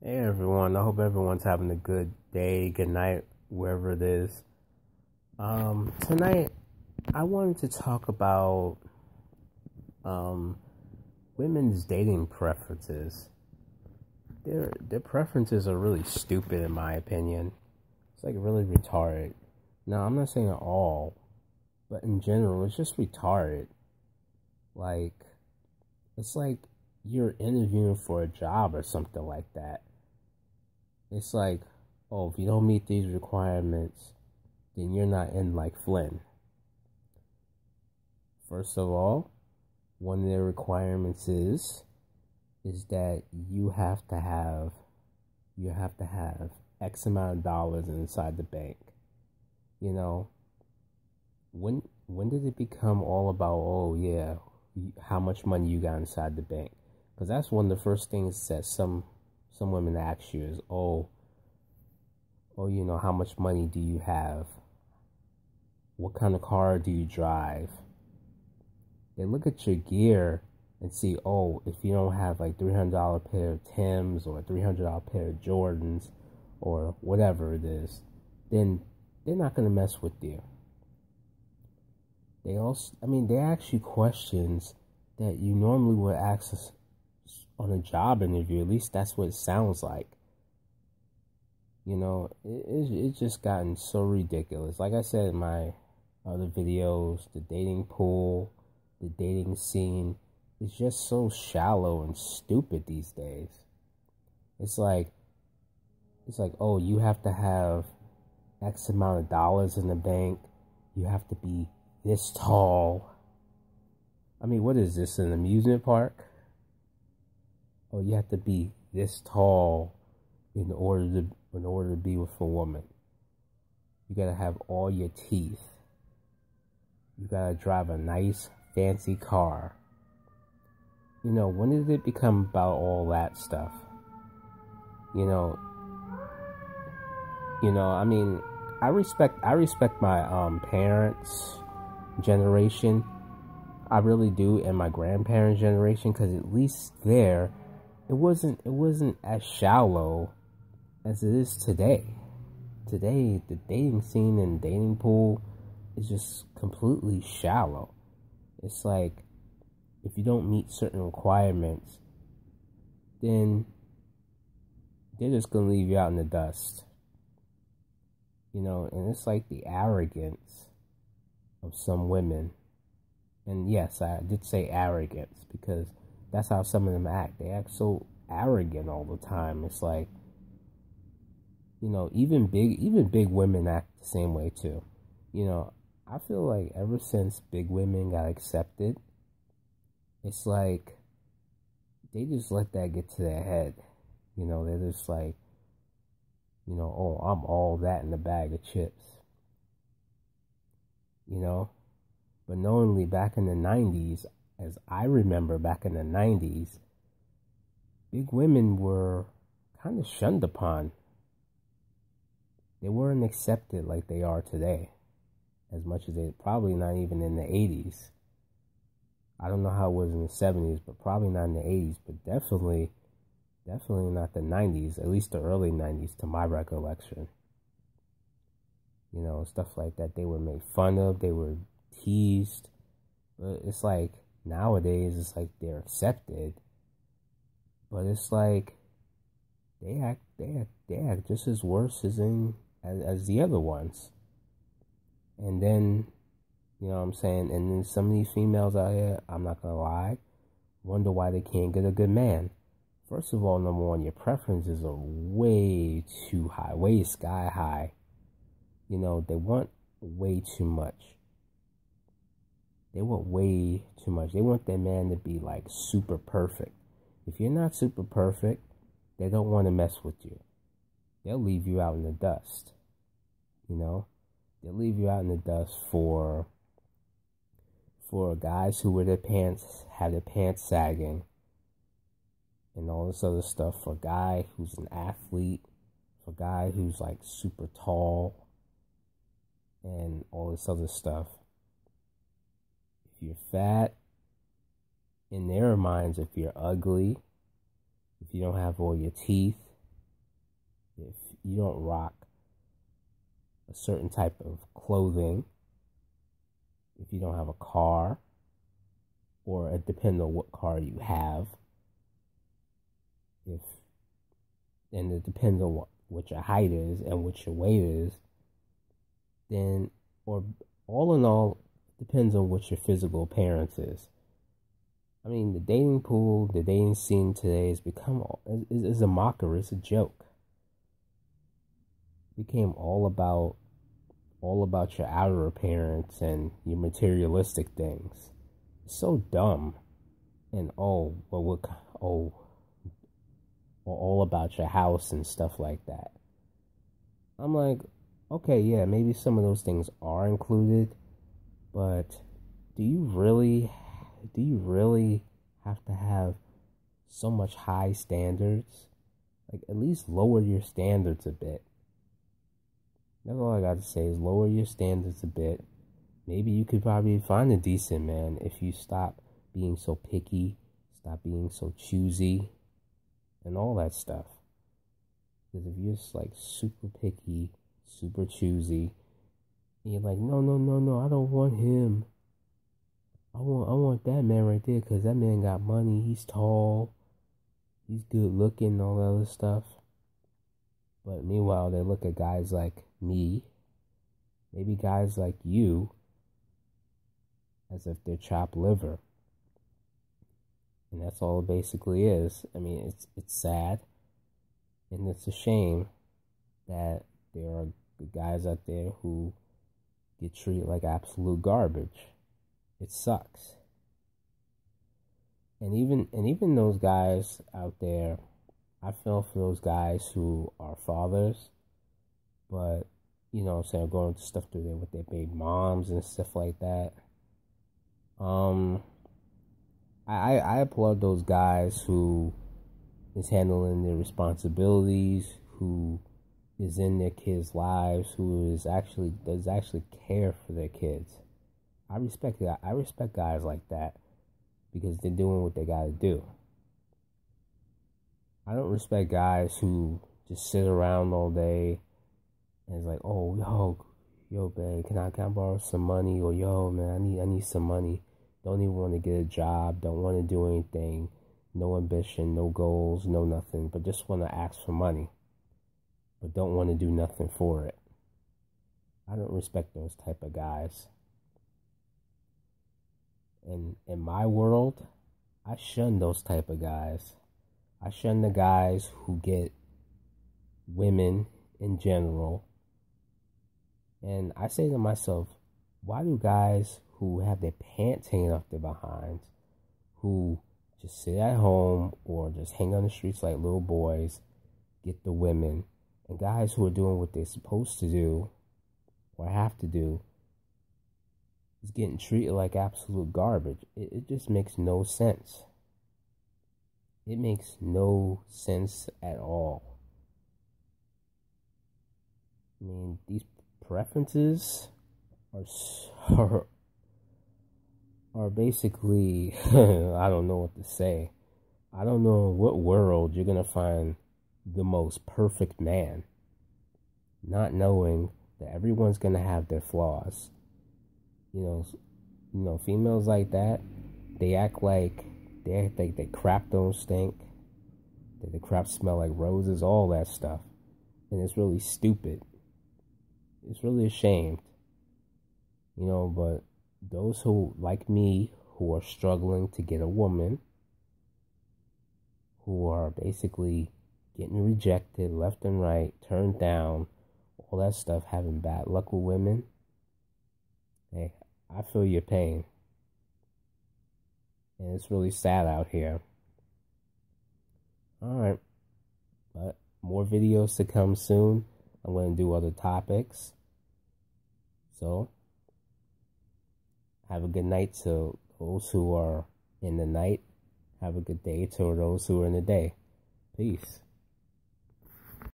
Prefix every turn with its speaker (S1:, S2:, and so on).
S1: Hey everyone, I hope everyone's having a good day, good night, wherever it is. Tonight I wanted to talk about um women's dating preferences. Their preferences are really stupid in my opinion. It's like really retarded. Now I'm not saying all, but in general it's just retarded. Like it's like you're interviewing for a job or something like that. It's like, oh, if you don't meet these requirements, then you're not in like Flynn. First of all, one of their requirements is that you have to have X amount of dollars inside the bank. You know, when did it become all about, oh yeah, how much money you got inside the bank? Because that's one of the first things that some women ask you is, how much money do you have? What kind of car do you drive? They look at your gear and see, oh, if you don't have like $300 pair of Timbs or a $300 pair of Jordans or whatever it is, then they're not going to mess with you. They ask you questions that you normally would ask on a job interview. At least that's what it sounds like. It's just gotten so ridiculous. Like I said in my other videos, the dating pool, the dating scene is just so shallow and stupid these days. It's like, oh, you have to have X amount of dollars in the bank. You have to be this tall. I mean, what is this, an amusement park? Oh, you have to be this tall in order to be with a woman. You gotta have all your teeth. You gotta drive a nice, fancy car. When did it become about all that stuff? You know, I mean, I respect my parents' generation. I really do, and my grandparents' generation, because at least there, it wasn't as shallow as it is today. Today, the dating scene and dating pool is just completely shallow. It's like, if you don't meet certain requirements, then they're just gonna leave you out in the dust. And it's like the arrogance of some women. And yes, I did say arrogance because that's how some of them act. They act so arrogant all the time. It's like, even big women act the same way too. I feel like ever since big women got accepted, it's like they just let that get to their head. They're just like, oh, I'm all that in a bag of chips. But knowingly back in the 90s, as I remember back in the 90s, big women were kind of shunned upon. They weren't accepted like they are today, as much as they probably not even in the 80s. I don't know how it was in the 70s, but probably not in the 80s, but definitely not the 90s, at least the early 90s to my recollection. Stuff like that. They were made fun of, they were teased. But it's like nowadays it's like they're accepted. But it's like they act just as worse as the other ones. And then, you know what I'm saying? And then some of these females out here, I'm not gonna lie, wonder why they can't get a good man. First of all, number one, your preferences are way too high, way sky high. They want way too much. They want way too much. They want their man to be like super perfect. If you're not super perfect, they don't want to mess with you. They'll leave you out in the dust. They'll leave you out in the dust for guys who have their pants sagging, and all this other stuff. For a guy who's an athlete, for a guy who's like super tall, and all this other stuff. If you're fat, in their minds, if you're ugly, if you don't have all your teeth, if you don't rock a certain type of clothing, if you don't have a car, or it depends on what car you have, if and it depends on what your height is and what your weight is, then, or all in all, it depends on what your physical appearance is. I mean, the dating pool, the dating scene today has become is a mockery. It's a joke. It became all about your outer appearance and your materialistic things. It's so dumb. And all about your house and stuff like that. I'm like, okay, yeah, maybe some of those things are included, but do you really have to have so much high standards? Like, at least lower your standards a bit. That's all I got to say is lower your standards a bit. Maybe you could probably find a decent man if you stop being so picky, stop being so choosy, and all that stuff. Because if you're just like super picky, super choosy, and you're like, no, I don't want him. I want that man right there because that man got money. He's tall. He's good looking, all that other stuff. But meanwhile, they look at guys like me, maybe guys like you, as if they're chopped liver. And that's all it basically is. I mean, it's sad. And it's a shame that there are guys out there who get treated like absolute garbage. It sucks. And even those guys out there, I feel for those guys who are fathers, but you know what I'm saying, going to stuff through there with their baby moms and stuff like that. I applaud those guys who is handling their responsibilities, who is in their kids' lives, who does actually care for their kids. I respect that. I respect guys like that because they're doing what they gotta do. I don't respect guys who just sit around all day and it's like, oh, yo, babe, can I borrow some money? Or yo, man, I need some money. Don't even want to get a job. Don't want to do anything. No ambition, no goals, no nothing. But just want to ask for money. But don't want to do nothing for it. I don't respect those type of guys. And in my world, I shun those type of guys. I shun the guys who get women in general. And I say to myself, why do guys who have their pants hanging off their behinds, who just sit at home or just hang on the streets like little boys, get the women, and guys who are doing what they're supposed to do or have to do is getting treated like absolute garbage? It just makes no sense. It makes no sense at all. I mean, these preferences are basically, I don't know what to say. I don't know in what world you're going to find the most perfect man, not knowing that everyone's going to have their flaws. You know, females like that, they act like that crap don't stink, that the crap smell like roses, all that stuff. And it's really stupid. It's really a shame. You know, but those who, like me, who are struggling to get a woman, who are basically getting rejected left and right, turned down, all that stuff, having bad luck with women, hey, I feel your pain. And it's really sad out here. Alright. But more videos to come soon. I'm going to do other topics. So, have a good night to those who are in the night. Have a good day to those who are in the day. Peace.